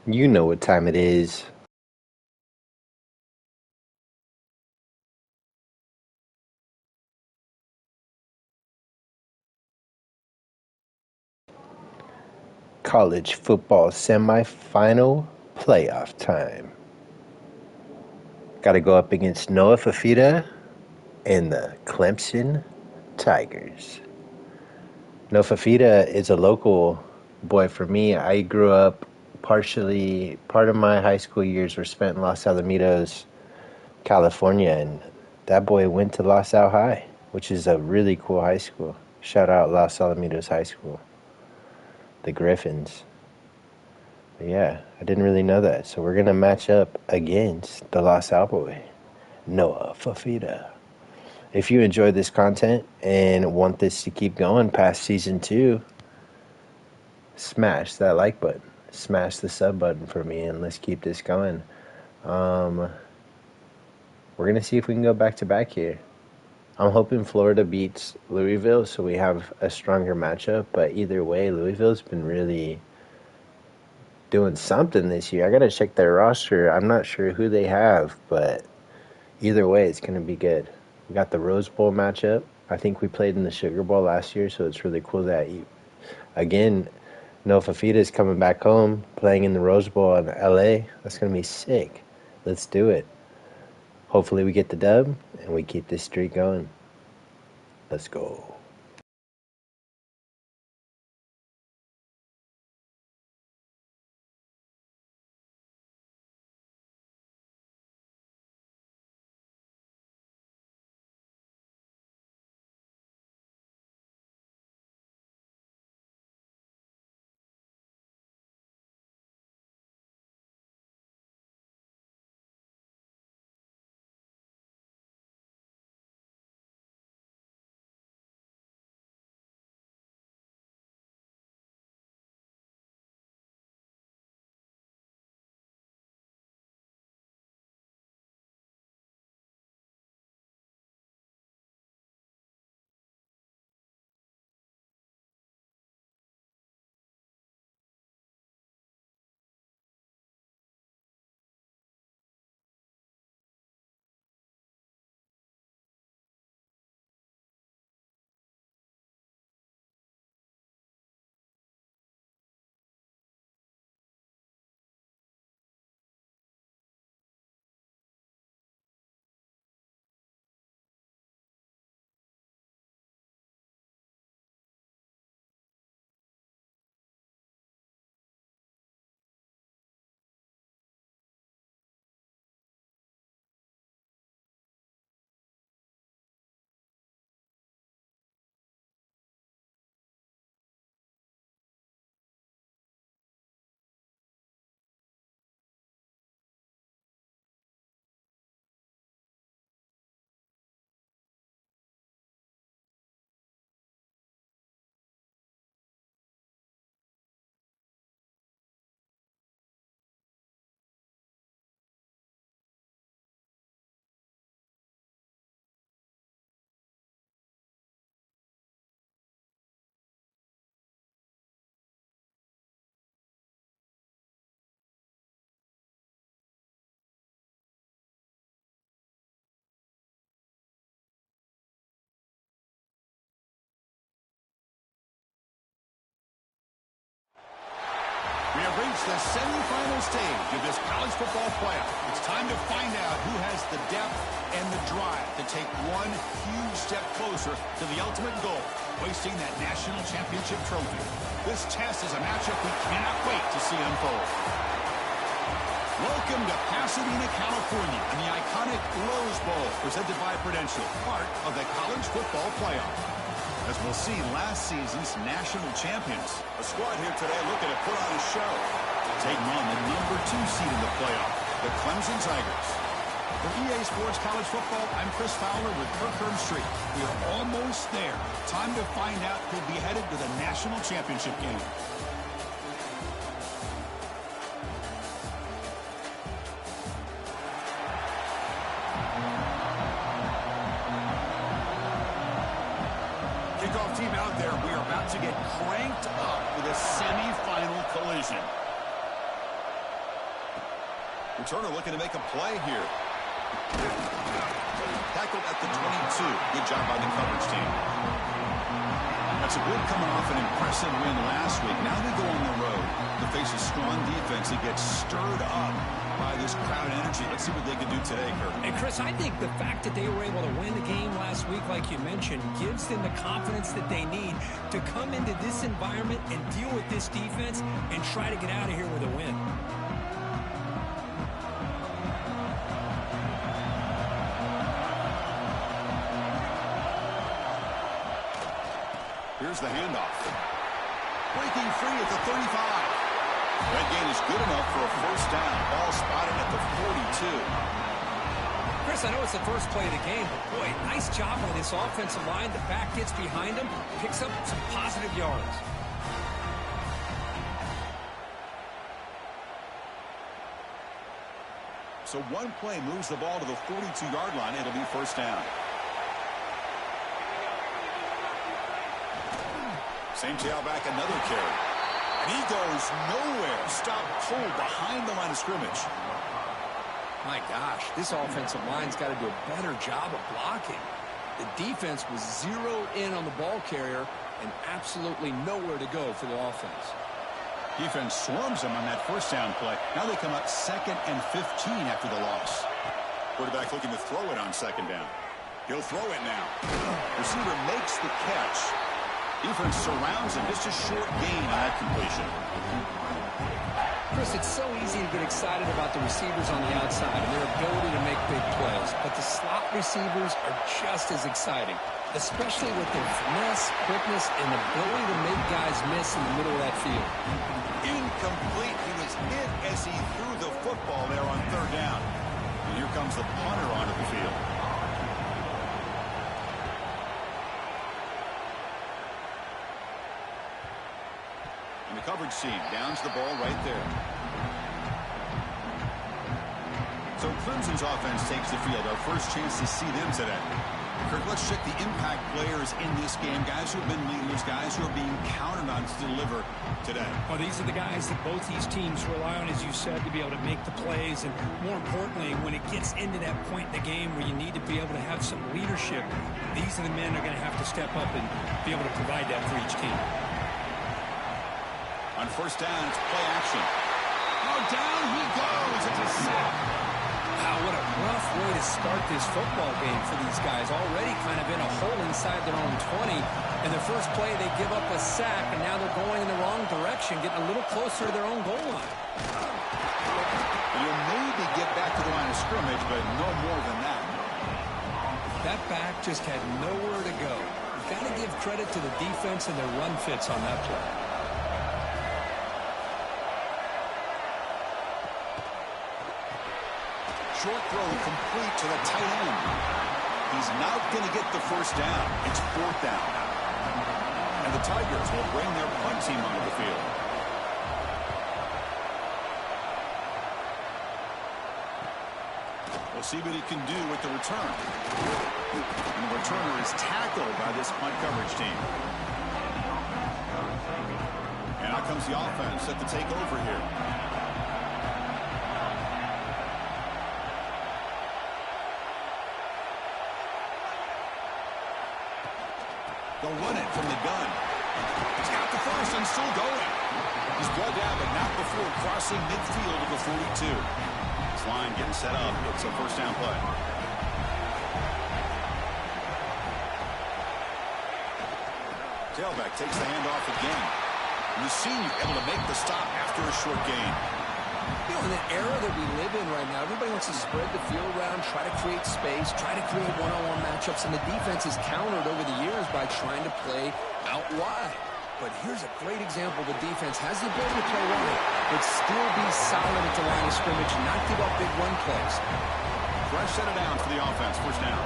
You know what time it is. College football semifinal playoff time. Got to go up against Noah Fafita and the Clemson Tigers. Noah Fafita is a local boy for me. I grew up part of my high school years were spent in Los Alamitos, California, and that boy went to Los Al High, which is a really cool high school. Shout out Los Alamitos High School, the Griffins. But yeah, I didn't really know that. So we're going to match up against the Los Al boy, Noah Fafita. If you enjoy this content and want this to keep going past season 2, smash that like button. Smash the sub button for me and let's keep this going. We're going to see if we can go back to back here. I'm hoping Florida beats Louisville so we have a stronger matchup. But either way, Louisville's been really doing something this year. I got to check their roster. I'm not sure who they have, but either way, it's going to be good. We got the Rose Bowl matchup. I think we played in the Sugar Bowl last year, so it's really cool that again, Noah Fafita is coming back home, playing in the Rose Bowl in LA. That's going to be sick. Let's do it. Hopefully we get the dub and we keep this streak going. Let's go. We have reached the semifinal stage of this college football playoff. It's time to find out who has the depth and the drive to take one huge step closer to the ultimate goal, hoisting that national championship trophy. This test is a matchup we cannot wait to see unfold. Welcome to Pasadena, California, and the iconic Rose Bowl, presented by Prudential, part of the college football playoff. As we'll see, last season's national champions. A squad here today looking to put on a show. Taking on the number 2 seed in the playoff, the Clemson Tigers. For EA Sports College Football, I'm Chris Fowler with Kirk Herbstreit. We are almost there. Time to find out who'll be headed to the national championship game. Kickoff team out there. We are about to get cranked up with a semi-final collision. Returner looking to make a play here. Tackled at the 22. Good job by the coverage team. That's a win coming off an impressive win last week. Now they go on the road to face a strong defense that gets stirred up by this crowd energy. Let's see what they can do today, Kirk. And Chris, I think the fact that they were able to win the game last week, like you mentioned, gives them the confidence that they need to come into this environment and deal with this defense and try to get out of here with a win. Here's the handoff. Breaking free at the 35. That gain is good enough for a first down. Ball spotted at the 42. Chris, I know it's the first play of the game, but boy, nice job by this offensive line. The back gets behind him, picks up some positive yards. So one play moves the ball to the 42-yard line. It'll be first down. Same tailback, another carry. And he goes nowhere. Stop cold behind the line of scrimmage. My gosh, this offensive line's got to do a better job of blocking. The defense was zeroed in on the ball carrier and absolutely nowhere to go for the offense. Defense swarms him on that first down play. Now they come up 2nd and 15 after the loss. Quarterback looking to throw it on 2nd down. He'll throw it now. Receiver makes the catch. Defense surrounds him. Just a short gain on that completion. Chris, it's so easy to get excited about the receivers on the outside and their ability to make big plays, but the slot receivers are just as exciting, especially with their finesse, quickness, and ability to make guys miss in the middle of that field. Incomplete. He was hit as he threw the football there on 3rd down. And here comes the punter onto the field. And the coverage team downs the ball right there. So Clemson's offense takes the field. Our first chance to see them today. Kirk, let's check the impact players in this game. Guys who have been leaders, guys who are being counted on to deliver today. Well, these are the guys that both these teams rely on, as you said, to be able to make the plays. And more importantly, when it gets into that point in the game where you need to be able to have some leadership, these are the men that are going to have to step up and be able to provide that for each team. On first down, it's play action. Oh, down he goes. It's a sack. Wow, what a rough way to start this football game for these guys. Already kind of in a hole inside their own 20. And the first play, they give up a sack, and now they're going in the wrong direction, getting a little closer to their own goal line. You'll maybe get back to the line of scrimmage, but no more than that. That back just had nowhere to go. You've got to give credit to the defense and their run fits on that play. Short throw complete to the tight end. He's not going to get the first down. It's 4th down. And the Tigers will bring their punt team onto the field. We'll see what he can do with the return. And the returner is tackled by this punt coverage team. And out comes the offense set to take over here. They'll run it from the gun. He's got the first and still going. He's brought down, but not before crossing midfield of the 42. This line getting set up. It's a first down play. Tailback takes the handoff again. And the senior able to make the stop after a short gain. You know, in the era that we live in right now, everybody wants to spread the field around, try to create space, try to create one-on-one matchups, and the defense is countered over the years by trying to play out wide. But here's a great example. The defense has the ability to play wide, but still be solid at the line of scrimmage and not give up big run plays. Fresh set of downs for the offense. First down.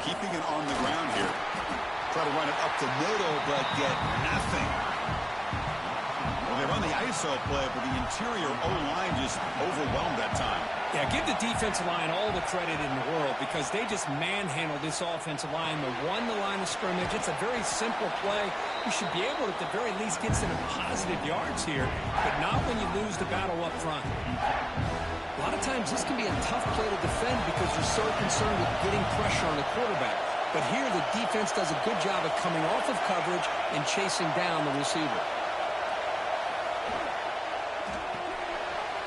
Keeping it on the ground here. Try to run it up the middle, but get nothing. Well, they run the ISO play, but the interior O-line just overwhelmed that time. Yeah, give the defensive line all the credit in the world because they just manhandled this offensive line. They won the line of scrimmage. It's a very simple play. You should be able to, at the very least, get some positive yards here, but not when you lose the battle up front. A lot of times this can be a tough play to defend because you're so concerned with getting pressure on the quarterback. But here the defense does a good job of coming off of coverage and chasing down the receiver.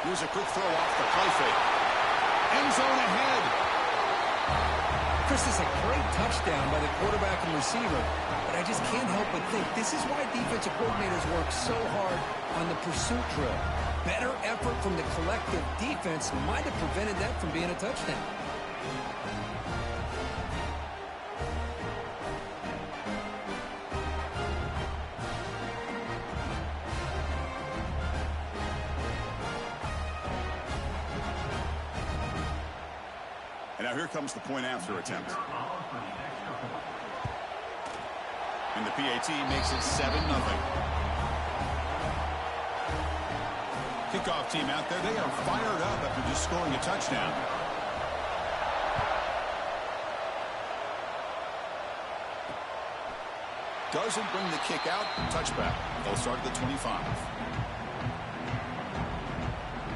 Here's a quick throw off the play fake. End zone ahead. Chris, is a great touchdown by the quarterback and receiver, but I just can't help but think this is why defensive coordinators work so hard on the pursuit drill. Better effort from the collective defense might have prevented that from being a touchdown. And now here comes the point after attempt. And the PAT makes it 7-0. Kickoff team out there, they are fired up after just scoring a touchdown. Doesn't bring the kick out, touchback. They'll start at the 25.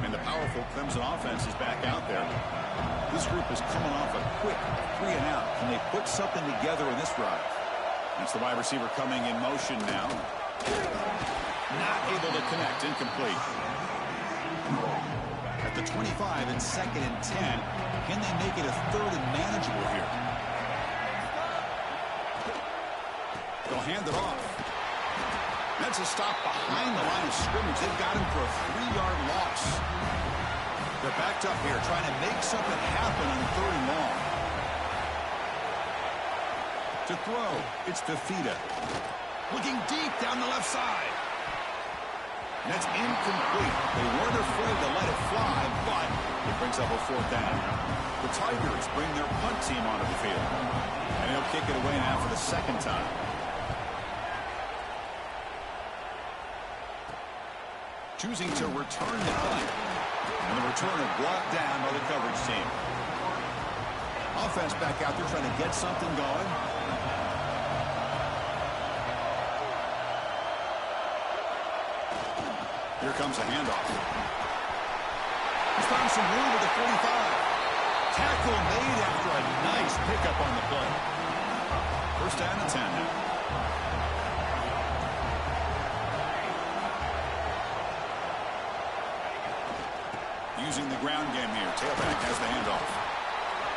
And the powerful Clemson offense is back out there. This group is coming off a quick 3-and-out. Can they put something together in this drive? That's the wide receiver coming in motion now. Not able to connect, incomplete. At the 25 and 2nd and 10, can they make it a 3rd and manageable here? They'll hand it off. That's a stop behind the line of scrimmage. They've got him for a 3-yard loss. They're backed up here trying to make something happen on 3rd and long. To throw, it's Fifita. Looking deep down the left side. And that's incomplete. They weren't afraid to let it fly, but it brings up a 4th down. The Tigers bring their punt team onto the field. And they'll kick it away now for the 2nd time. Choosing to return the punt. And the returner brought down by the coverage team. Offense back out there trying to get something going. Here comes a handoff. He's found some room at the 45. Tackle made after a nice pickup on the play. 1st down and 10 now. Using the ground game here. Tailback has the handoff.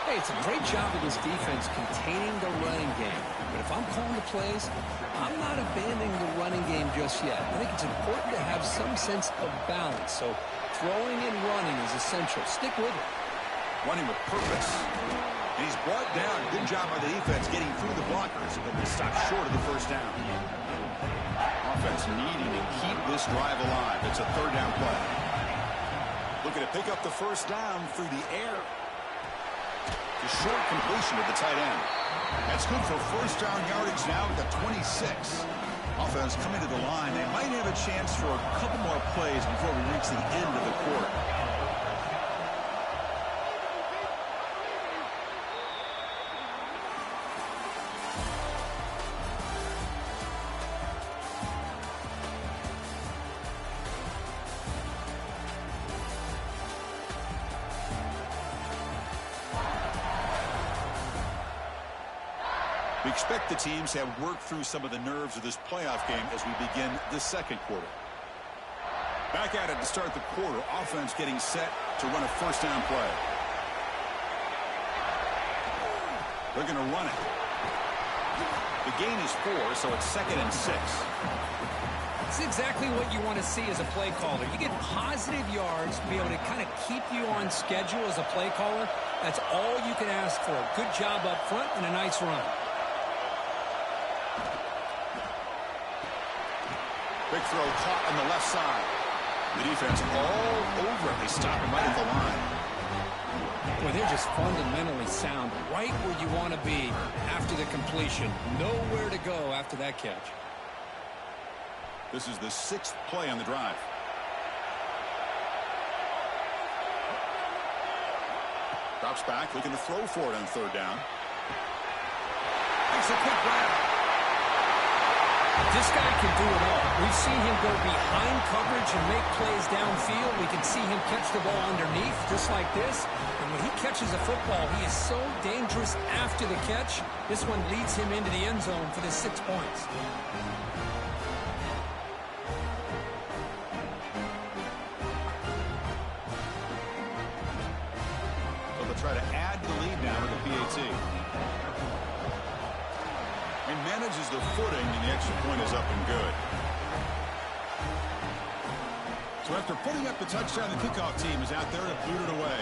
Hey, it's a great job of this defense containing the running game. But if I'm calling the plays, I'm not abandoning the running game just yet. I think it's important to have some sense of balance. So throwing and running is essential. Stick with it. Running with purpose. And he's brought down. Good job by the defense getting through the blockers. But they stop short of the 1st down. Offense needing to keep this drive alive. It's a 3rd down play. Looking to pick up the 1st down through the air. A short completion to the tight end. That's good for 1st down yardage now at the 26. Offense coming to the line. They might have a chance for a couple more plays before we reach the end of the quarter. We expect the teams to have worked through some of the nerves of this playoff game as we begin the 2nd quarter. Back at it to start the quarter. Offense getting set to run a 1st down play. They're going to run it. The gain is 4, so it's 2nd and 6. It's exactly what you want to see as a play caller. You get positive yards to be able to kind of keep you on schedule as a play caller. That's all you can ask for. Good job up front and a nice run. Big throw caught on the left side. The defense all over it. They stop him right at the line. Boy, they're just fundamentally sound. Right where you want to be after the completion. Nowhere to go after that catch. This is the 6th play on the drive. Drops back, looking to throw for it on 3rd down. Makes a quick grab. This guy can do it all. We've seen him go behind coverage and make plays downfield. We can see him catch the ball underneath, just like this. And when he catches a football, he is so dangerous after the catch. This one leads him into the end zone for the 6 points. So they'll try to add the lead now with the PAT. He manages the footing, and the extra point is up and good. So after putting up the touchdown, the kickoff team is out there to boot it away.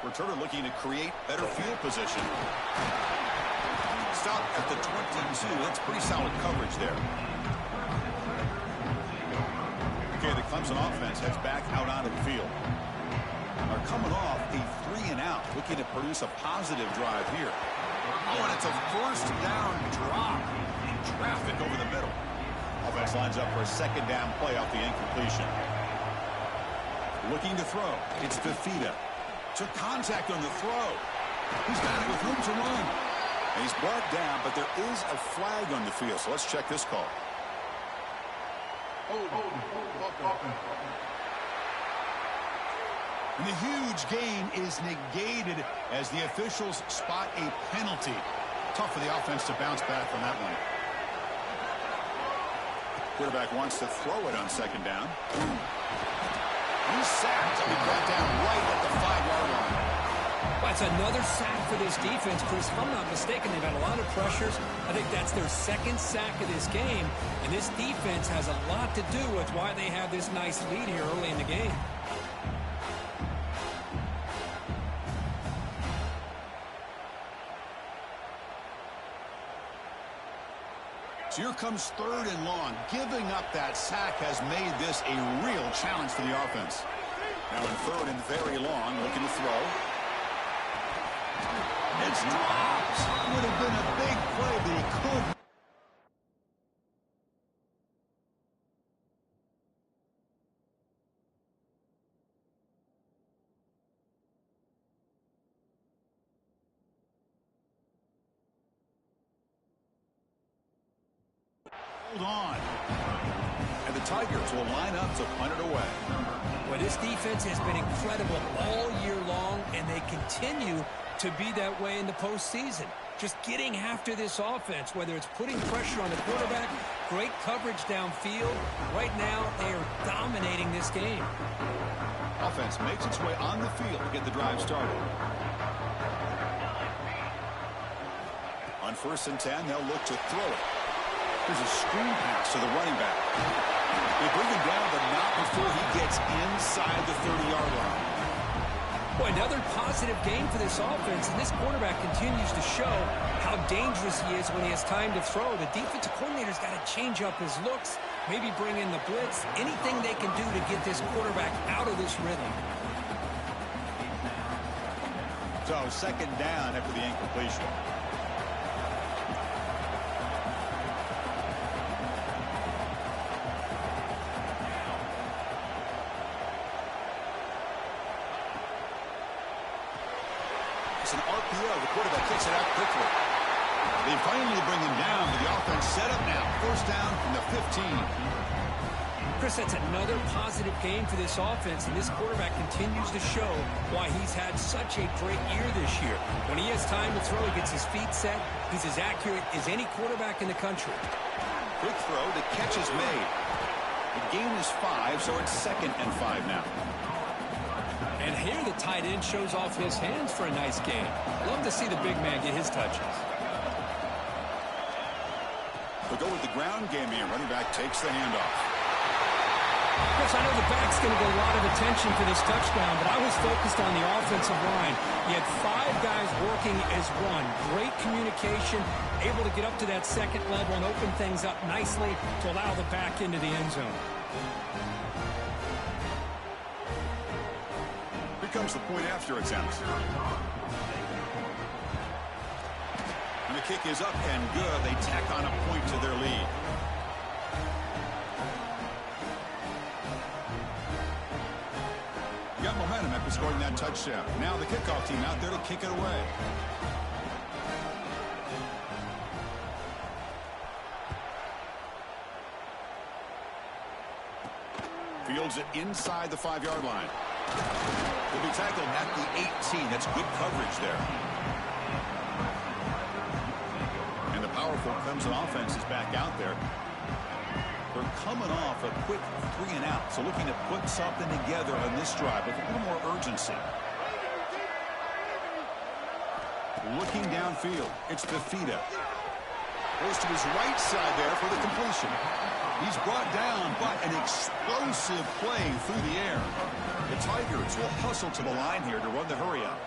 Returner looking to create better field position. Stop at the 22. That's pretty solid coverage there. Okay, the Clemson offense heads back out onto the field. Are coming off a 3-and-out, looking to produce a positive drive here. Oh, and it's a 1st down drop in traffic over the middle. Offense lines up for a 2nd down play off the incompletion. Looking to throw. It's Fifita. Took contact on the throw. He's got it with room to run. And he's brought down, but there is a flag on the field, so let's check this call. And the huge gain is negated as the officials spot a penalty. Tough for the offense to bounce back from that one. Quarterback wants to throw it on 2nd down. He's sacked and brought down right at the 5-yard line. That's another sack for this defense, Chris. If I'm not mistaken, they've had a lot of pressures. I think that's their 2nd sack of this game. And this defense has a lot to do with why they have this nice lead here early in the game. So here comes 3rd and long. Giving up that sack has made this a real challenge for the offense. Now in 3rd and very long, looking to throw. It's dropped. Would have been a big play, but he couldn't. Hold on. And the Tigers will line up to punt it away. Well, this defense has been incredible all year long, and they continue to be that way in the postseason. Just getting after this offense, whether it's putting pressure on the quarterback, great coverage downfield. Right now, they are dominating this game. Offense makes its way on the field to get the drive started. On 1st and 10, they'll look to throw it. There's a screen pass to the running back. They bring him down, but not before he gets inside the 30-yard line. Boy, another positive game for this offense, and this quarterback continues to show how dangerous he is when he has time to throw. The defensive coordinator's got to change up his looks, maybe bring in the blitz, anything they can do to get this quarterback out of this rhythm. So 2nd down after the incompletion. It's an RPO. The quarterback kicks it out quickly. They finally bring him down, but the offense set up now. 1st down from the 15. Chris, that's another positive game for this offense, and this quarterback continues to show why he's had such a great year this year. When he has time to throw, he gets his feet set. He's as accurate as any quarterback in the country. Quick throw. The catch is made. The gain is 5, so it's 2nd and 5 now. And here the tight end shows off his hands for a nice game. Love to see the big man get his touches. They'll go with the ground game here. Running back takes the handoff. Chris, I know the back's going to get a lot of attention for this touchdown, but I was focused on the offensive line. He had 5 guys working as one. Great communication, able to get up to that 2nd level and open things up nicely to allow the back into the end zone. Here comes the point after attempt. the kick is up and good. They tack on a point to their lead. Got momentum after scoring that touchdown. Now the kickoff team out there to kick it away. Fields it inside the 5-yard line. He'll be tackled at the 18. That's good coverage there. And the powerful Clemson offense is back out there. They're coming off a quick 3-and-out, so looking to put something together on this drive with a little more urgency. Looking downfield, it's Bafita. Goes to his right side there for the completion. He's brought down, but an explosive play through the air. The Tigers will hustle to the line here to run the hurry-up.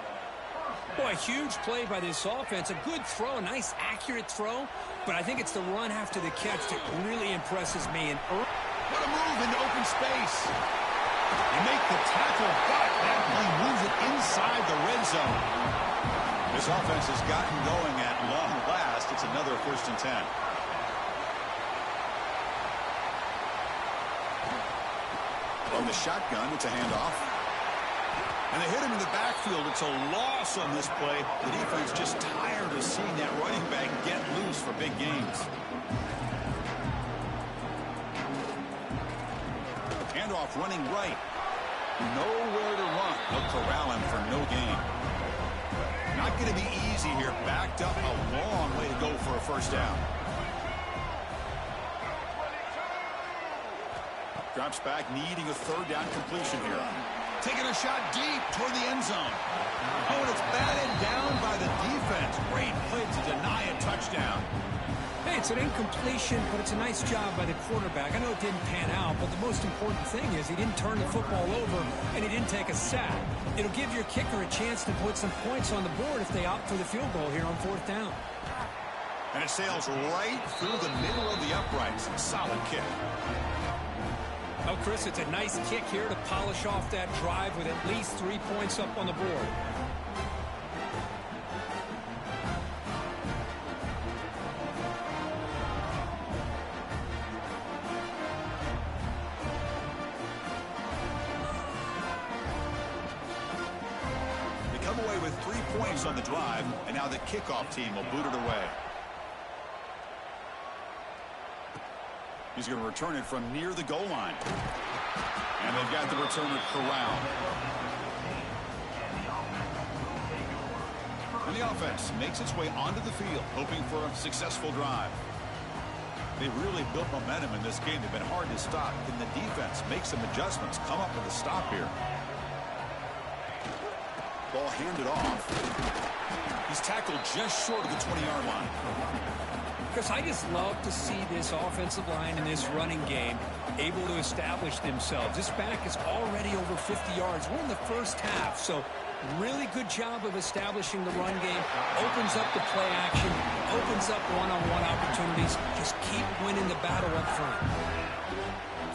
Boy, a huge play by this offense. A good throw, a nice, accurate throw. But I think it's the run after the catch that really impresses me. What a move into open space. They make the tackle, but that play moves it inside the red zone. This offense has gotten going at long last. It's another 1st and 10. From the shotgun, it's a handoff. And they hit him in the backfield. It's a loss on this play. The defense just tired of seeing that running back get loose for big gains. Handoff running right. Nowhere to run. They'll corral him for no gain. Not going to be easy here. Backed up a long way to go for a 1st down. Drops back, needing a 3rd down completion here. Taking a shot deep toward the end zone. Oh, and it's batted down by the defense. Great play to deny a touchdown. Hey, it's an incompletion, but it's a nice job by the quarterback. I know it didn't pan out, but the most important thing is he didn't turn the football over and he didn't take a sack. It'll give your kicker a chance to put some points on the board if they opt for the field goal here on 4th down. And it sails right through the middle of the uprights. Solid kick. Oh, Chris, it's a nice kick here to polish off that drive with at least 3 points up on the board. They come away with 3 points on the drive, and now the kickoff team will boot it away. He's going to return it from near the goal line. And they've got the returner corralled. And the offense makes its way onto the field, hoping for a successful drive. They've really built momentum in this game. They've been hard to stop. Can the defense make some adjustments, come up with a stop here? Ball handed off. He's tackled just short of the 20-yard line. Because I just love to see this offensive line and this running game able to establish themselves. This back is already over 50 yards. We're in the 1st half, so really good job of establishing the run game. Opens up the play action, opens up one-on-one opportunities. Just keep winning the battle up front.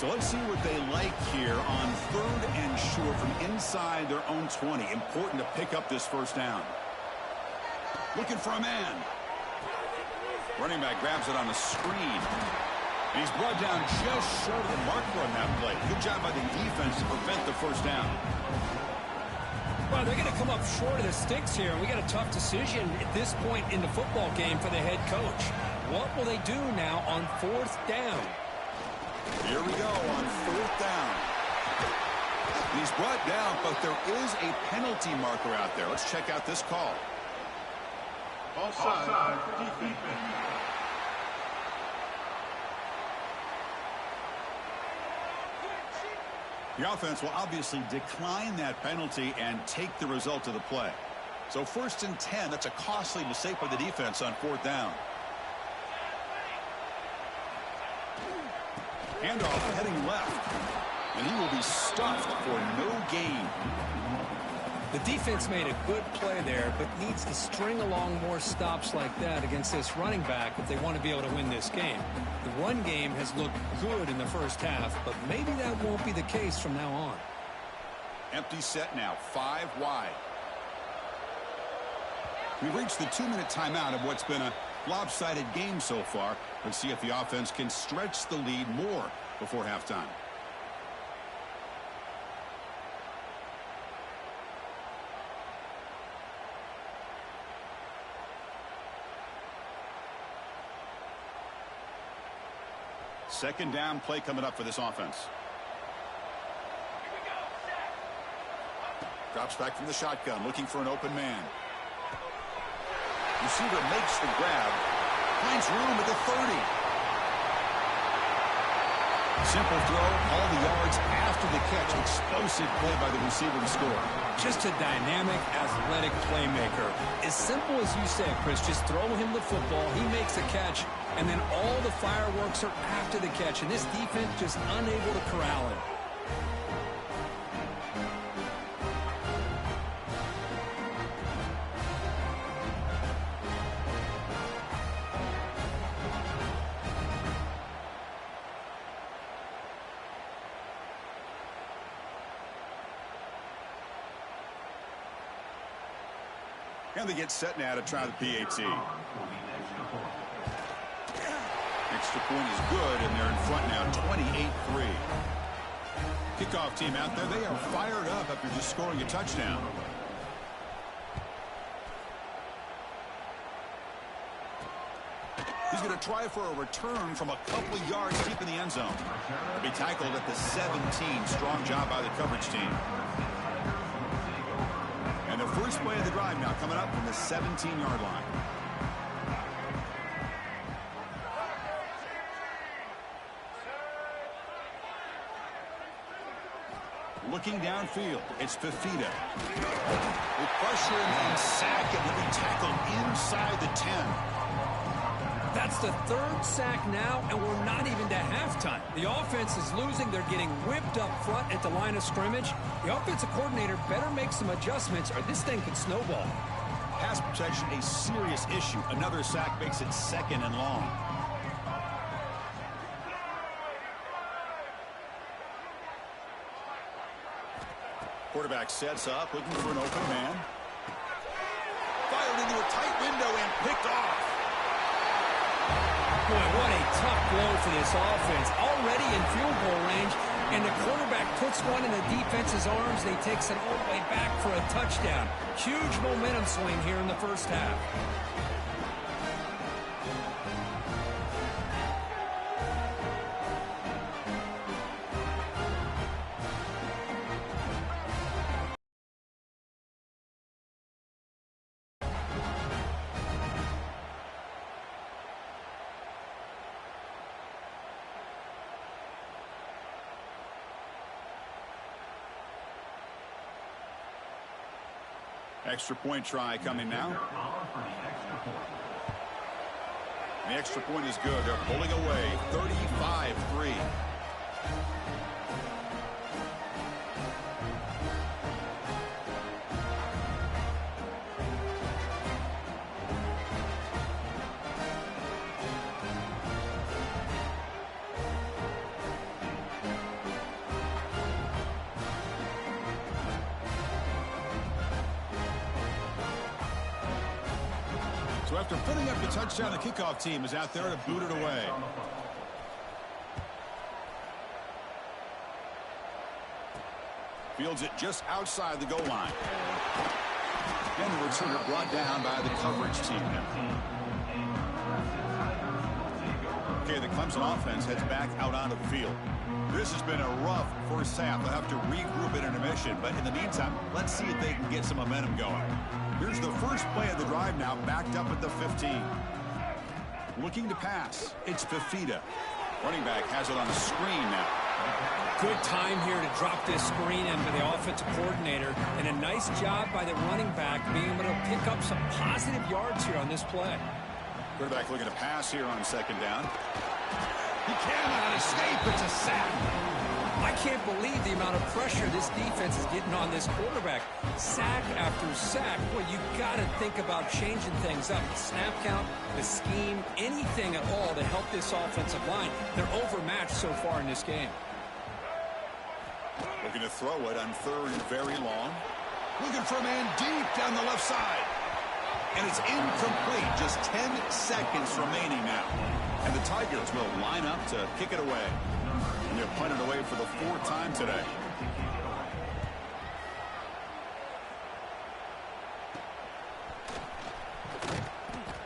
So let's see what they like here on 3rd and short from inside their own 20. Important to pick up this 1st down. Looking for a man. Running back grabs it on the screen. And he's brought down just short of the marker on that play. Good job by the defense to prevent the 1st down. Well, they're going to come up short of the sticks here. We got a tough decision at this point in the football game for the head coach. What will they do now on 4th down? Here we go on 4th down. He's brought down, but there is a penalty marker out there. Let's check out this call. Offside. Defense. The offense will obviously decline that penalty and take the result of the play. So 1st and 10, that's a costly mistake by the defense on 4th down. Handoff heading left. And he will be stuffed for no gain. The defense made a good play there, but needs to string along more stops like that against this running back if they want to be able to win this game. The run game has looked good in the 1st half, but maybe that won't be the case from now on. Empty set now, 5 wide. We've reached the 2-minute timeout of what's been a lopsided game so far. Let's see if the offense can stretch the lead more before halftime. Second down play coming up for this offense. Drops back from the shotgun, looking for an open man. Receiver makes the grab, finds room at the 30. Simple throw, all the yards after the catch. Explosive play by the receiver to score. Just a dynamic, athletic playmaker. As simple as you said, Chris, just throw him the football, he makes a catch, and then all the fireworks are after the catch, and this defense just unable to corral him. And they get set now to try the PAT. Extra point is good, and they're in front now, 28-3. Kickoff team out there, they are fired up after just scoring a touchdown. He's going to try for a return from a couple of yards deep in the end zone. He'll be tackled at the 17. Strong job by the coverage team. And the first play of the drive now coming up from the 17-yard line. Looking downfield, it's Fafita. With pressure and sack, and he'll be tackled inside the 10. That's the third sack now, and we're not even to halftime. The offense is losing. They're getting whipped up front at the line of scrimmage. The offensive coordinator better make some adjustments, or this thing could snowball. Pass protection, a serious issue. Another sack makes it 2nd and long. Quarterback sets up, looking for an open man. Fired into a tight window and picked off. Boy, what a tough blow for this offense. Already in field goal range, and the quarterback puts one in the defense's arms, and he takes it all the way back for a touchdown. Huge momentum swing here in the first half. Extra point try coming now. The extra point is good. They're pulling away, 35-3. So after putting up the touchdown, the kickoff team is out there to boot it away. Fields it just outside the goal line. And the returner brought down by the coverage team. Okay, the Clemson offense heads back out onto the field. This has been a rough first half. They'll have to regroup at intermission, but in the meantime, let's see if they can get some momentum going. Here's the first play of the drive now, backed up at the 15. Looking to pass, it's Fafita. Running back has it on a screen now. Good time here to drop this screen in by the offensive coordinator, and a nice job by the running back being able to pick up some positive yards here on this play. Quarterback looking to pass here on 2nd down. He cannot escape. It's a sack. I can't believe the amount of pressure this defense is getting on this quarterback. Sack after sack. Boy, you got to think about changing things up. The snap count, the scheme, anything at all to help this offensive line. They're overmatched so far in this game. Looking to throw it on 3rd and very long. Looking for a man deep down the left side. And it's incomplete. Just 10 seconds remaining now. And the Tigers will line up to kick it away. And they're punted away for the 4th time today.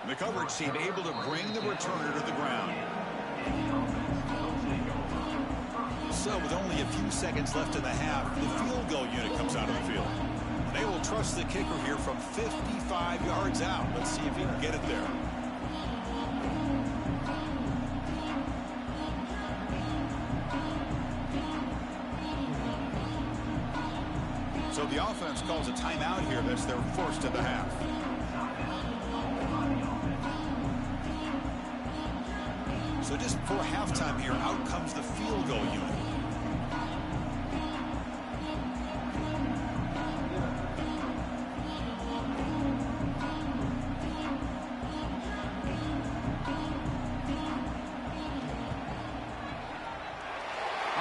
The coverage team able to bring the returner to the ground. So with only a few seconds left in the half, the field goal unit comes out of the field. They will trust the kicker here from 55 yards out. Let's see if he can get it there. So the offense calls a timeout here. That's their first of the half. So just before halftime here, out comes the field goal unit.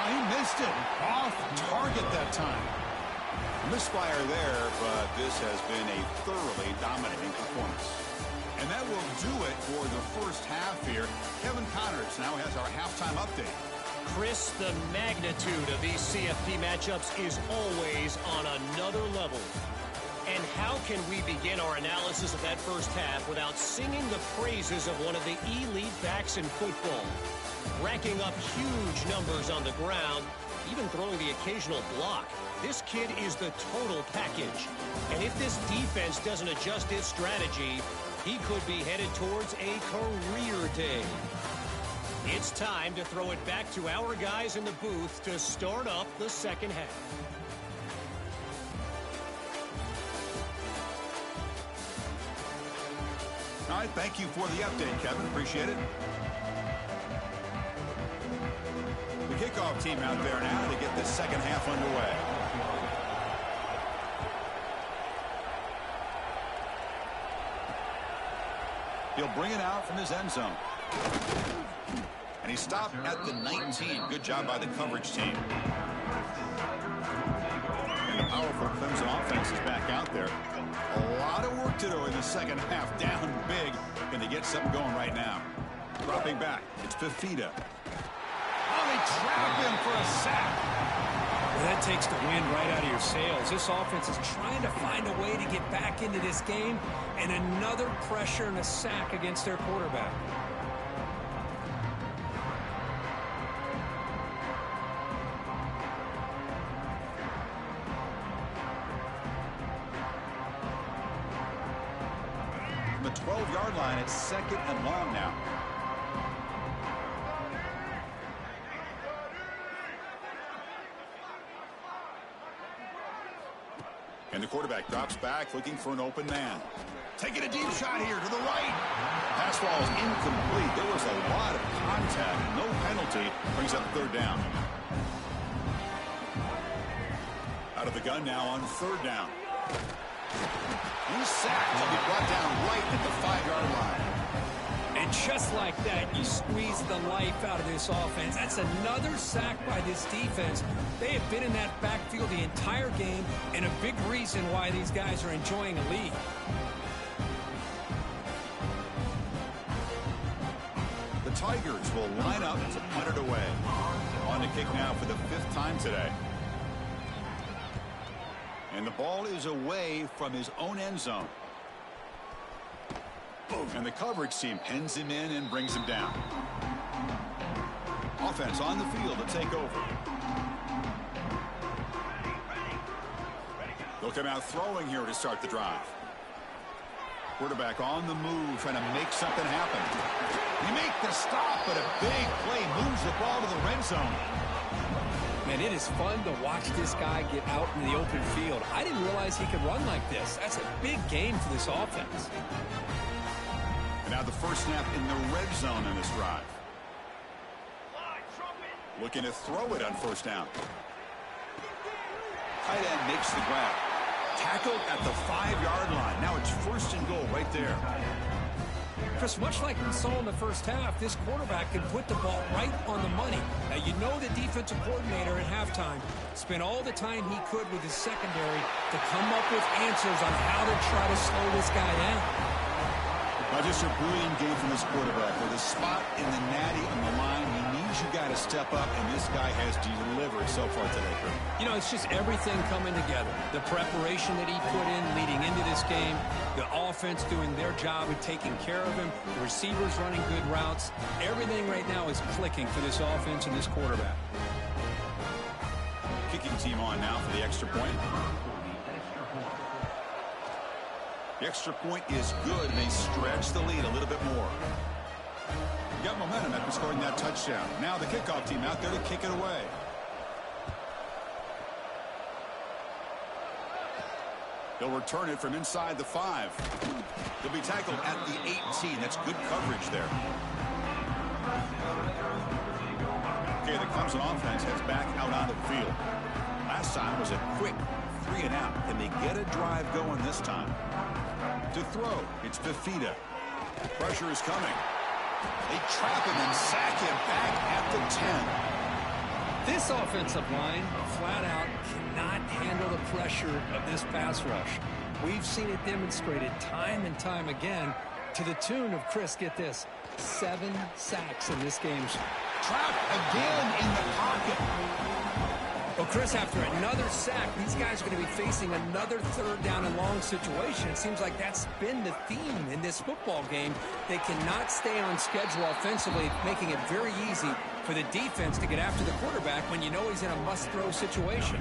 He missed it. Off target that time. Misfire there, but this has been a thoroughly dominating performance. And that will do it for the first half here. Kevin Connors now has our halftime update. Chris, the magnitude of these CFP matchups is always on another level. And how can we begin our analysis of that first half without singing the praises of one of the elite backs in football? Racking up huge numbers on the ground, even throwing the occasional block. This kid is the total package. And if this defense doesn't adjust its strategy, he could be headed towards a career day. It's time to throw it back to our guys in the booth to start up the second half. All right, thank you for the update, Kevin. Appreciate it. The kickoff team out there now to get the second half underway. He'll bring it out from his end zone. And he stopped at the 19. Good job by the coverage team. And the powerful Clemson offense is back out there. A lot of work to do in the second half. Down big. Can they get something going right now? Dropping back. It's Fifita. Oh, they trap him for a sack. Well, that takes the wind right out of your sails. This offense is trying to find a way to get back into this game, and another pressure and a sack against their quarterback. From the 12-yard line, it's 2nd and long now. And the quarterback drops back, looking for an open man. Taking a deep shot here to the right. Pass ball is incomplete. There was a lot of contact. No penalty. Brings up 3rd down. Out of the gun now on 3rd down. He's sacked. He'll be brought down right at the 5-yard line. And just like that, you squeeze the life out of this offense. That's another sack by this defense. They have been in that backfield the entire game, and a big reason why these guys are enjoying a lead. The Tigers will line up to punt it away. On to kick now for the 5th time today. And the ball is away from his own end zone. And the coverage team pins him in and brings him down. Offense on the field to take over. They'll come out throwing here to start the drive. Quarterback on the move, trying to make something happen. He make the stop, but a big play moves the ball to the red zone. Man, it is fun to watch this guy get out in the open field. I didn't realize he could run like this. That's a big game for this offense. And now the first snap in the red zone in this drive. Looking to throw it on 1st down. Tight end makes the grab. Tackled at the 5-yard line. Now it's 1st and goal right there. Chris, much like we saw in the first half, this quarterback can put the ball right on the money. Now, you know the defensive coordinator at halftime spent all the time he could with his secondary to come up with answers on how to try to slow this guy down. Now just a brilliant game from this quarterback. With a spot in the natty on the line, he needs you guys to step up, and this guy has delivered so far today, Chris. You know, it's just everything coming together. The preparation that he put in leading into this game, the offense doing their job of taking care of him, the receivers running good routes. Everything right now is clicking for this offense and this quarterback. Kicking team on now for the extra point. The extra point is good, and they stretch the lead a little bit more. You got momentum after scoring that touchdown. Now the kickoff team out there to kick it away. They'll return it from inside the 5. They'll be tackled at the 18. That's good coverage there. Okay, the Clemson offense heads back out on the field. Last time was a quick 3 and out. Can they get a drive going this time? To throw, it's Fafita. Pressure is coming. They trap him and sack him back at the 10. This offensive line, flat out, cannot handle the pressure of this pass rush. We've seen it demonstrated time and time again to the tune of, Chris, get this, 7 sacks in this game's. Trapped again in the pocket. Well, Chris, after another sack, these guys are going to be facing another 3rd down and long situation. It seems like that's been the theme in this football game. They cannot stay on schedule offensively, making it very easy for the defense to get after the quarterback when you know he's in a must-throw situation.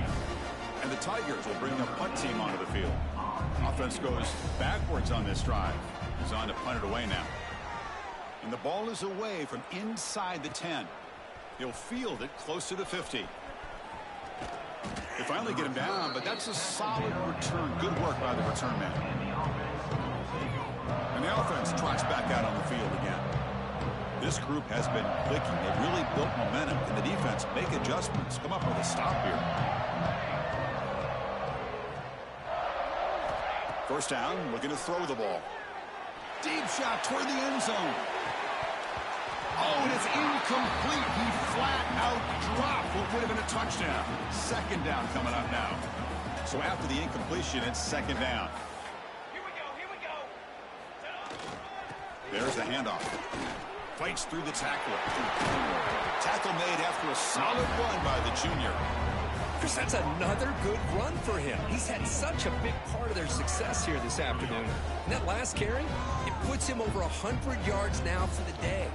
And the Tigers will bring the punt team onto the field. Offense goes backwards on this drive. He's on to punt it away now. And the ball is away from inside the 10. He'll field it close to the 50. They finally get him down, but that's a solid return. Good work by the return man. And the offense trots back out on the field again. This group has been clicking. They've really built momentum. Can the defense make adjustments? Come up with a stop here. First down, looking to throw the ball. Deep shot toward the end zone. Oh, and it's incomplete. He flat out dropped what would have been a touchdown. Second down coming up now. So after the incompletion, it's second down. Here we go. There's the handoff. Fights through the tackler. Tackle made after a solid run by the junior. Chris, that's another good run for him. He's had such a big part of their success here this afternoon. And that last carry, it puts him over 100 yards now for the day.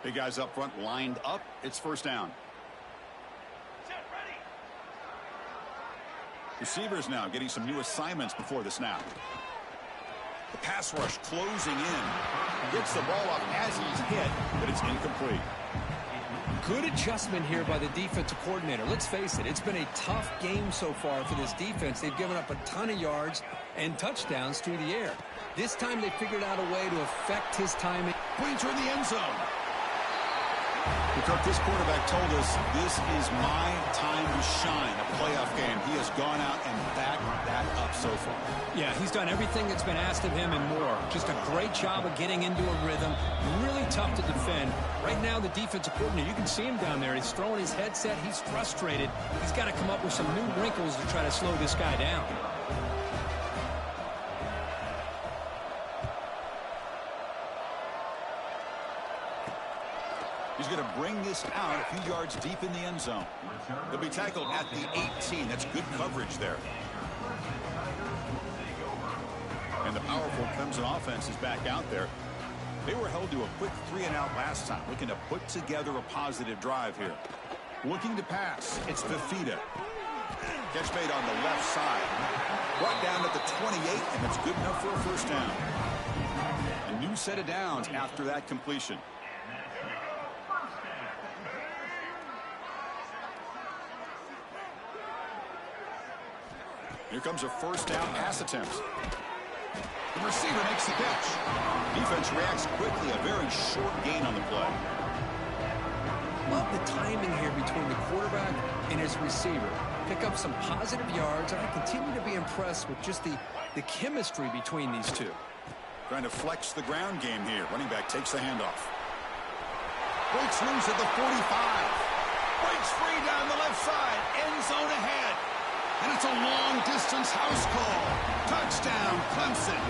Big guys up front lined up. It's first down. Receivers now getting some new assignments before the snap. The pass rush closing in. Gets the ball up as he's hit, but it's incomplete. Good adjustment here by the defensive coordinator. Let's face it, it's been a tough game so far for this defense. They've given up a ton of yards and touchdowns through the air. This time they figured out a way to affect his timing. Putting toward the end zone. Because this quarterback told us this is my time to shine, a playoff game. He has gone out and backed that up so far. Yeah, he's done everything that's been asked of him and more. Just a great job of getting into a rhythm. Really tough to defend. Right now, the defensive coordinator, you can see him down there. He's throwing his headset. He's frustrated. He's got to come up with some new wrinkles to try to slow this guy down. He's going to bring this out a few yards deep in the end zone. They'll be tackled at the 18. That's good coverage there. And the powerful Clemson offense is back out there. They were held to a quick 3-and-out last time, looking to put together a positive drive here. Looking to pass. It's Fafita. Catch made on the left side. Brought down at the 28, and it's good enough for a first down. A new set of downs after that completion. Here comes a first down pass attempt. The receiver makes the catch. Defense reacts quickly. A very short gain on the play. Love the timing here between the quarterback and his receiver. Pick up some positive yards, and I continue to be impressed with just the chemistry between these two. Trying to flex the ground game here. Running back takes the handoff. Breaks loose at the 45. Breaks free down the left side. End zone ahead. And it's a long-distance house call. Touchdown, Clemson.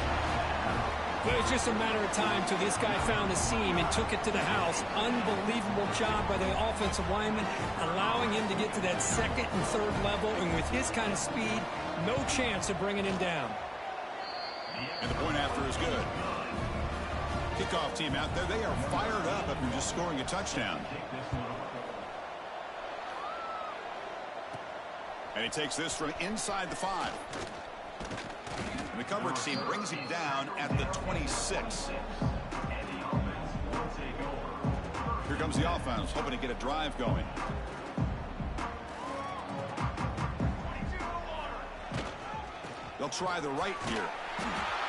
But it's just a matter of time till this guy found the seam and took it to the house. Unbelievable job by the offensive lineman, allowing him to get to that second and third level. And with his kind of speed, no chance of bringing him down. And the point after is good. Kickoff team out there, they are fired up after just scoring a touchdown. And he takes this from inside the 5. And the coverage team brings him down at the 26. Here comes the offense, hoping to get a drive going. They'll try the right here.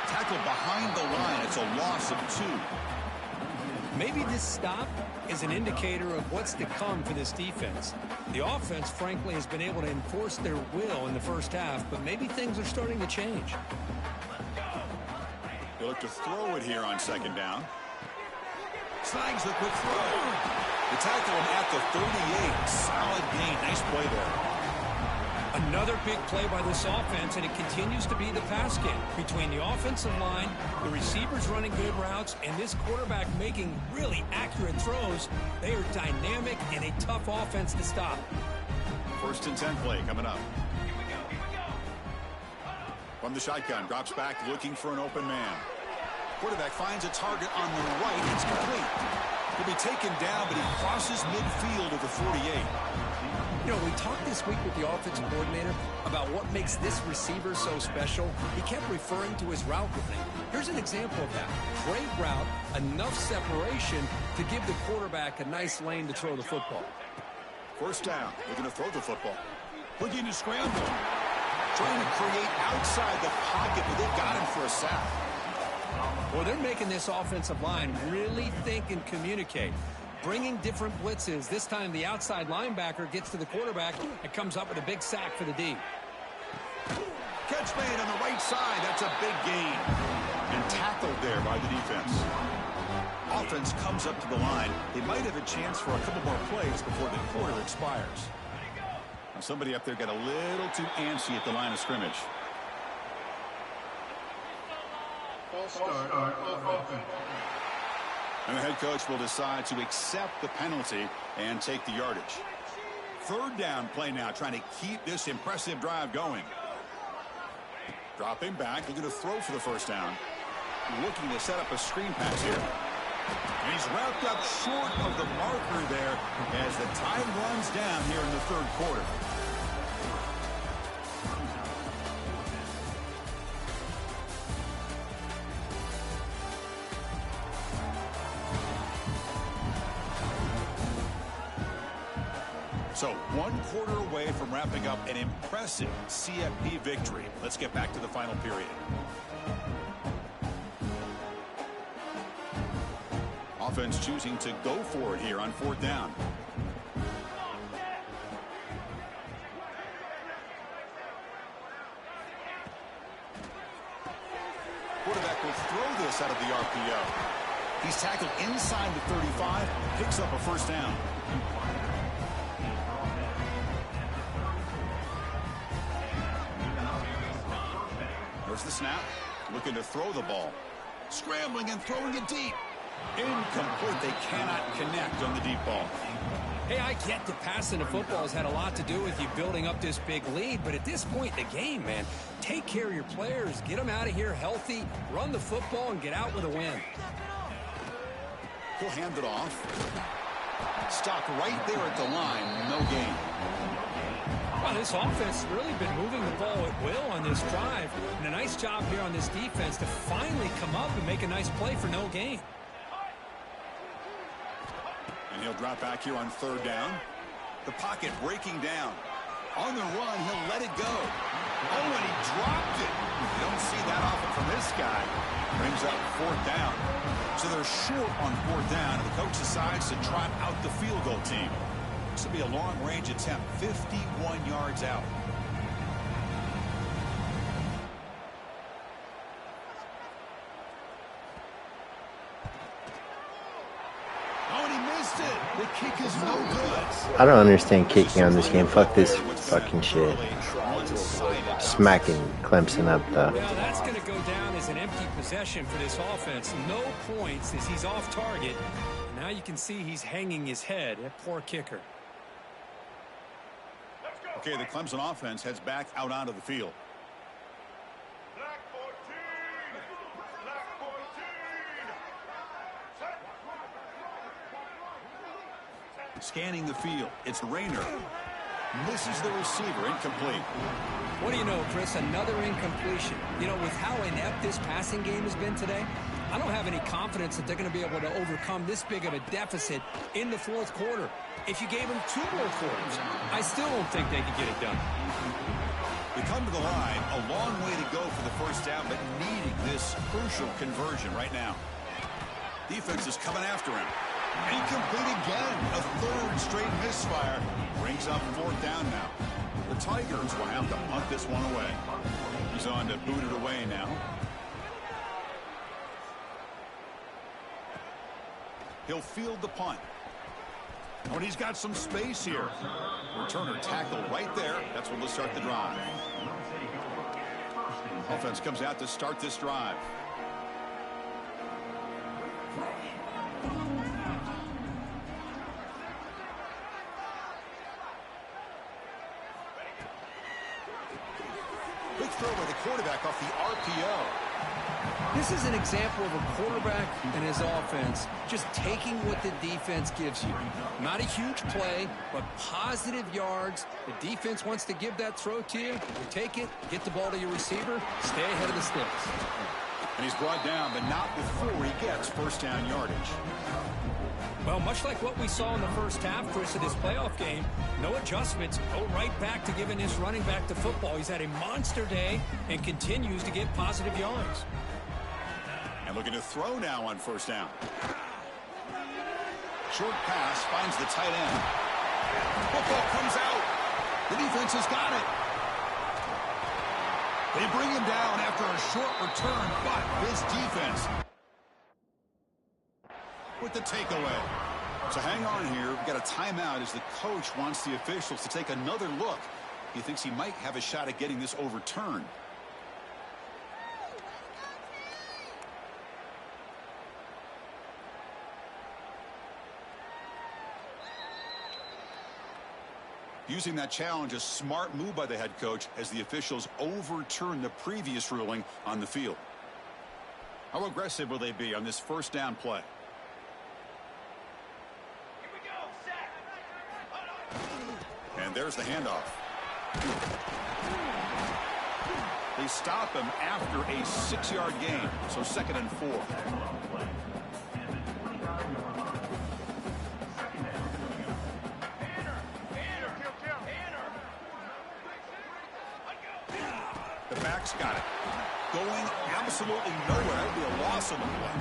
Tackled behind the line. It's a loss of 2. Maybe this stop is an indicator of what's to come for this defense. The offense, frankly, has been able to enforce their will in the first half, but maybe things are starting to change. They look to throw it here on second down. Snags the quick throw. They tackle him at the 38. Solid gain. Nice play there. Another big play by this offense, and it continues to be the pass game. Between the offensive line, the receivers running good routes, and this quarterback making really accurate throws, they are dynamic and a tough offense to stop. 1st and 10 play coming up. From the shotgun, drops back looking for an open man. Quarterback finds a target on the right. It's complete. He'll be taken down, but he crosses midfield at the 48. You know, we talked this week with the offensive coordinator about what makes this receiver so special. He kept referring to his route running. Here's an example of that. Great route, enough separation to give the quarterback a nice lane to throw the football. 1st down. They're going to throw the football. Looking to scramble. Trying to create outside the pocket, but they got him for a sack. Well, they're making this offensive line really think and communicate. Bringing different blitzes. This time the outside linebacker gets to the quarterback and comes up with a big sack for the D. Catch made on the right side. That's a big gain. And tackled there by the defense. Offense comes up to the line. They might have a chance for a couple more plays before the quarter expires. Now somebody up there got a little too antsy at the line of scrimmage. False start of offense. And the head coach will decide to accept the penalty and take the yardage. 3rd down play now, trying to keep this impressive drive going. Dropping back, looking to throw for the 1st down. Looking to set up a screen pass here. And he's wrapped up short of the marker there as the time runs down here in the 3rd quarter. So 1 quarter away from wrapping up an impressive CFP victory. Let's get back to the final period. Offense choosing to go for it here on 4th down. Quarterback will throw this out of the RPO. He's tackled inside the 35, picks up a 1st down. There's the snap. Looking to throw the ball. Scrambling and throwing it deep. Incomplete. They cannot connect on the deep ball. Hey, I get the passing of football has had a lot to do with you building up this big lead, but at this point in the game, man, take care of your players. Get them out of here healthy, run the football, and get out with a win. He'll hand it off. Stopped right there at the line. No gain. Well, this offense has really been moving the ball at will on this drive. And a nice job here on this defense to finally come up and make a nice play for no gain. And he'll drop back here on 3rd down. The pocket breaking down. On the run, he'll let it go. Oh, and he dropped it. You don't see that often from this guy. Brings up 4th down. So they're short on 4th down, and the coach decides to trot out the field goal team. This will be a long-range attempt, 51 yards out. Oh, and he missed it. The kick is no good. I don't understand kicking on this game. Fuck this fucking shit. Smacking Clemson up though. Well, that's going to go down as an empty possession for this offense. No points as he's off target. And now you can see he's hanging his head. That poor kicker. Okay, the Clemson offense heads back out onto the field. Scanning the field, it's Rayner. Misses the receiver, incomplete. What do you know, Chris? Another incompletion. You know, with how inept this passing game has been today, I don't have any confidence that they're going to be able to overcome this big of a deficit in the fourth quarter. If you gave them 2 more quarters, I still don't think they could get it done. We come to the line, a long way to go for the first down, but needing this crucial conversion right now. Defense is coming after him. Incomplete again. A third straight misfire. Brings up 4th down now. The Tigers will have to punt this one away. He's on to boot it away now. He'll field the punt. Oh, and he's got some space here. Returner tackle right there. That's when they'll start the drive. Offense comes out to start this drive. Quick throw by the quarterback off the RPO. This is an example of a quarterback and his offense just taking what the defense gives you. Not a huge play, but positive yards. The defense wants to give that throw to you. You take it, get the ball to your receiver, stay ahead of the sticks. And he's brought down, but not before he gets first down yardage. Well, much like what we saw in the first half, Chris, of this playoff game, no adjustments, go right back to giving his running back the football. He's had a monster day and continues to get positive yards. And looking to throw now on first down. Short pass finds the tight end. Football comes out. The defense has got it. They bring him down after a short return, but this defense with the takeaway. So hang on here. We've got a timeout as the coach wants the officials to take another look. He thinks he might have a shot at getting this overturned. Using that challenge, a smart move by the head coach as the officials overturn the previous ruling on the field. How aggressive will they be on this first down play? And there's the handoff. They stop him after a 6-yard gain, so 2nd and 4. The back's got it. Going absolutely nowhere. That would be a loss on the play.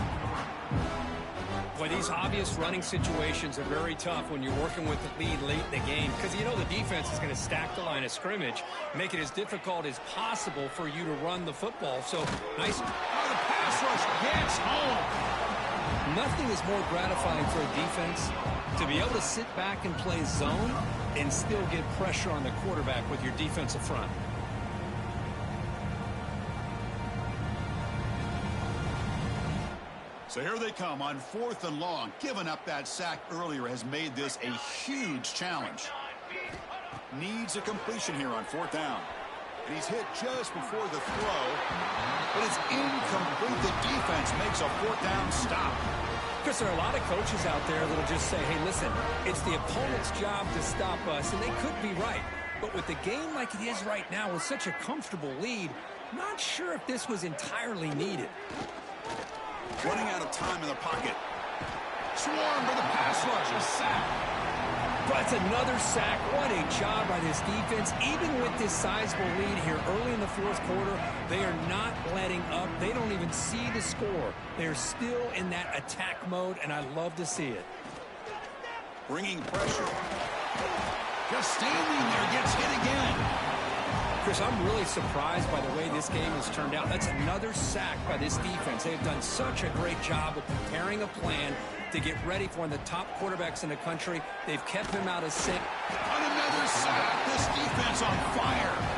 Boy, these obvious running situations are very tough when you're working with the lead late in the game because you know the defense is going to stack the line of scrimmage, make it as difficult as possible for you to run the football. So, nice. Oh, the pass rush gets home. Nothing is more gratifying for a defense to be able to sit back and play zone and still get pressure on the quarterback with your defensive front. So here they come on 4th and long. Giving up that sack earlier has made this a huge challenge. Needs a completion here on 4th down. And he's hit just before the throw. But it's incomplete. The defense makes a 4th down stop. Chris, there are a lot of coaches out there that will just say, hey, listen, it's the opponent's job to stop us. And they could be right. But with the game like it is right now with such a comfortable lead, not sure if this was entirely needed. Running out of time in the pocket. Swarmed by the pass rush. A sack. That's another sack. What a job by this defense. Even with this sizable lead here early in the fourth quarter, they are not letting up. They don't even see the score. They're still in that attack mode, and I love to see it. Bringing pressure. Just standing there, gets hit again. Chris, I'm really surprised by the way this game has turned out. That's another sack by this defense. They've done such a great job of preparing a plan to get ready for one of the top quarterbacks in the country. They've kept him out of sync. On another sack, this defense on fire.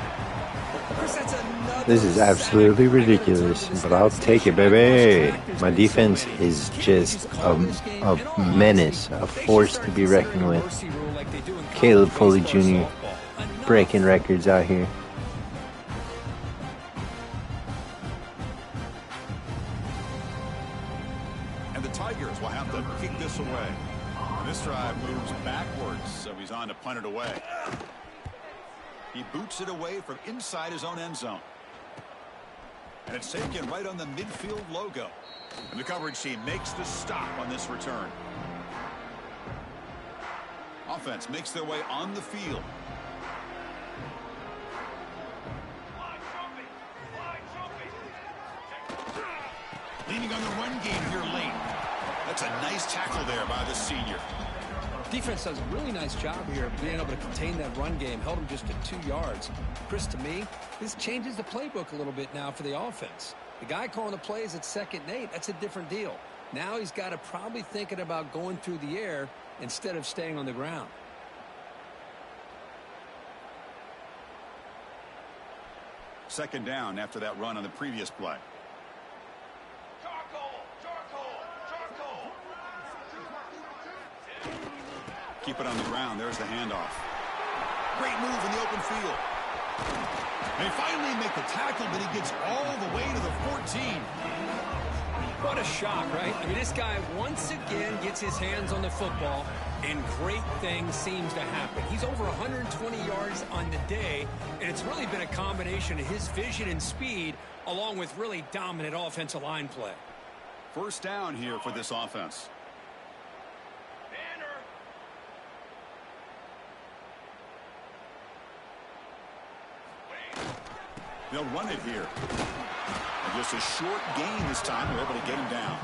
Chris, that's another This is absolutely sack. ridiculous, but I'll take it, baby. My defense is just a menace, a force to be reckoned with. Caleb Foley Jr. breaking records out here. And the Tigers will have to kick this away. And this drive moves backwards, so he's on to punt it away. He boots it away from inside his own end zone. And it's taken right on the midfield logo. And the coverage team makes the stop on this return. Offense makes their way on the field. Leaning on the run game here late. That's a nice tackle there by the senior. Defense does a really nice job here of being able to contain that run game. Held him just to 2 yards. Chris, to me, this changes the playbook a little bit now for the offense. The guy calling the plays at 2nd and 8, that's a different deal. Now he's got to probably thinking about going through the air instead of staying on the ground. Second down after that run on the previous play. Keep it on the ground. There's the handoff. Great move in the open field. They finally make the tackle, but he gets all the way to the 14. What a shock, right? I mean, this guy once again gets his hands on the football, and great things seems to happen. He's over 120 yards on the day, and it's really been a combination of his vision and speed, along with really dominant offensive line play. First down here for this offense. They'll run it here. And just a short gain this time. They're able to get him down.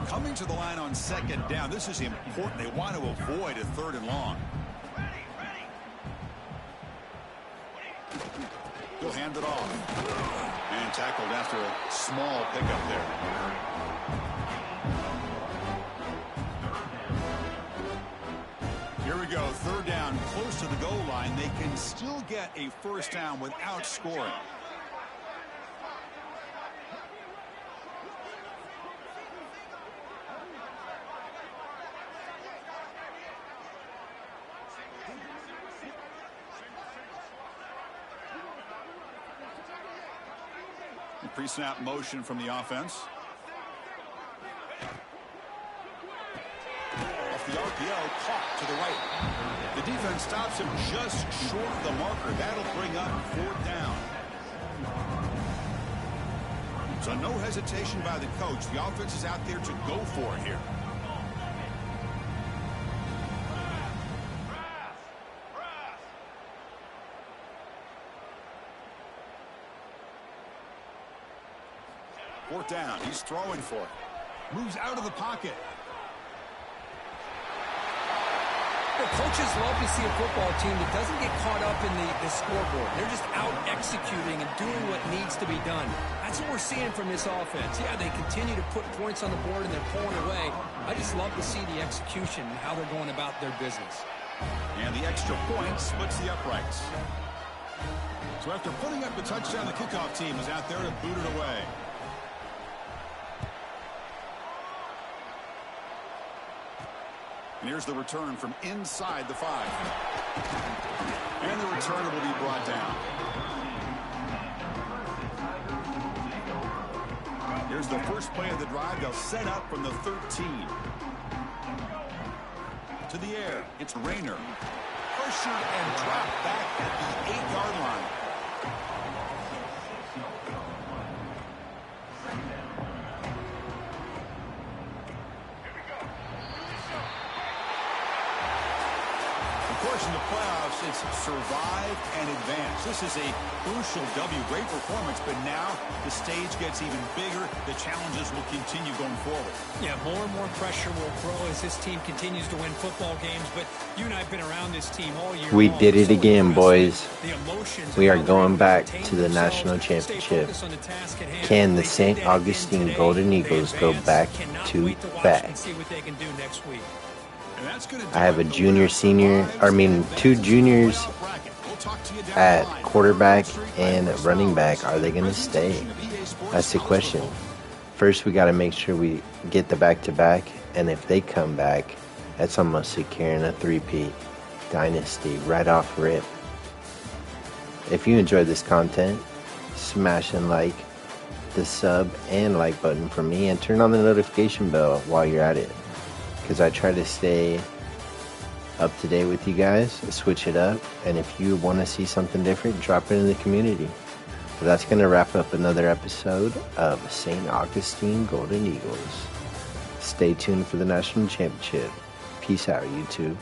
Coming to the line on 2nd down. This is important. They want to avoid a 3rd and long. He'll hand it off. And tackled after a small pickup there. Here we go, 3rd down, close to the goal line. They can still get a first down without scoring. Pre-snap motion from the offense. The RPO caught to the right. The defense stops him just short of the marker. That'll bring up 4th down. So no hesitation by the coach. The offense is out there to go for it here. Fourth down. He's throwing for it. Moves out of the pocket. Coaches love to see a football team that doesn't get caught up in the scoreboard. They're just out executing and doing what needs to be done. That's what we're seeing from this offense. Yeah, they continue to put points on the board and they're pulling away. I just love to see the execution and how they're going about their business. And the extra point splits the uprights. So after putting up the touchdown, the kickoff team is out there to boot it away. And here's the return from inside the 5. And the returner will be brought down. Here's the first play of the drive. They'll set up from the 13. To the air. It's Rayner. Pressured and dropped back at the 8-yard line. course, in the playoffs, it's survive and advance. This is a crucial W. Great performance, but now the stage gets even bigger. The challenges will continue going forward. Yeah, more and more pressure will grow as this team continues to win football games, but you and I have been around this team all year We long. did it So again, boys. the emotions We are of how going they're back able to the contain national themselves, stay championship. focused on the task at hand. Can the They did St. that again Augustine today. Golden They Eagles go advance. back Cannot to wait to watch back? and see what they can do next week. And that's gonna do I have a it. The junior, winner senior, survives two and juniors advances to the playoff bracket. We'll talk to you down the at line. quarterback Street and Live running back. Stars, Are they going to stay? presentation of EA Sports That's the College question. Football. First, we got to make sure we get the back-to-back, and if they come back, that's almost securing a three-peat dynasty right off rip. If you enjoyed this content, smash and like the sub and like button for me, and turn on the notification bell while you're at it, because I try to stay up to date with you guys, switch it up, and if you want to see something different, drop it in the community. But that's going to wrap up another episode of St. Augustine Golden Eagles. Stay tuned for the national championship. Peace out, YouTube.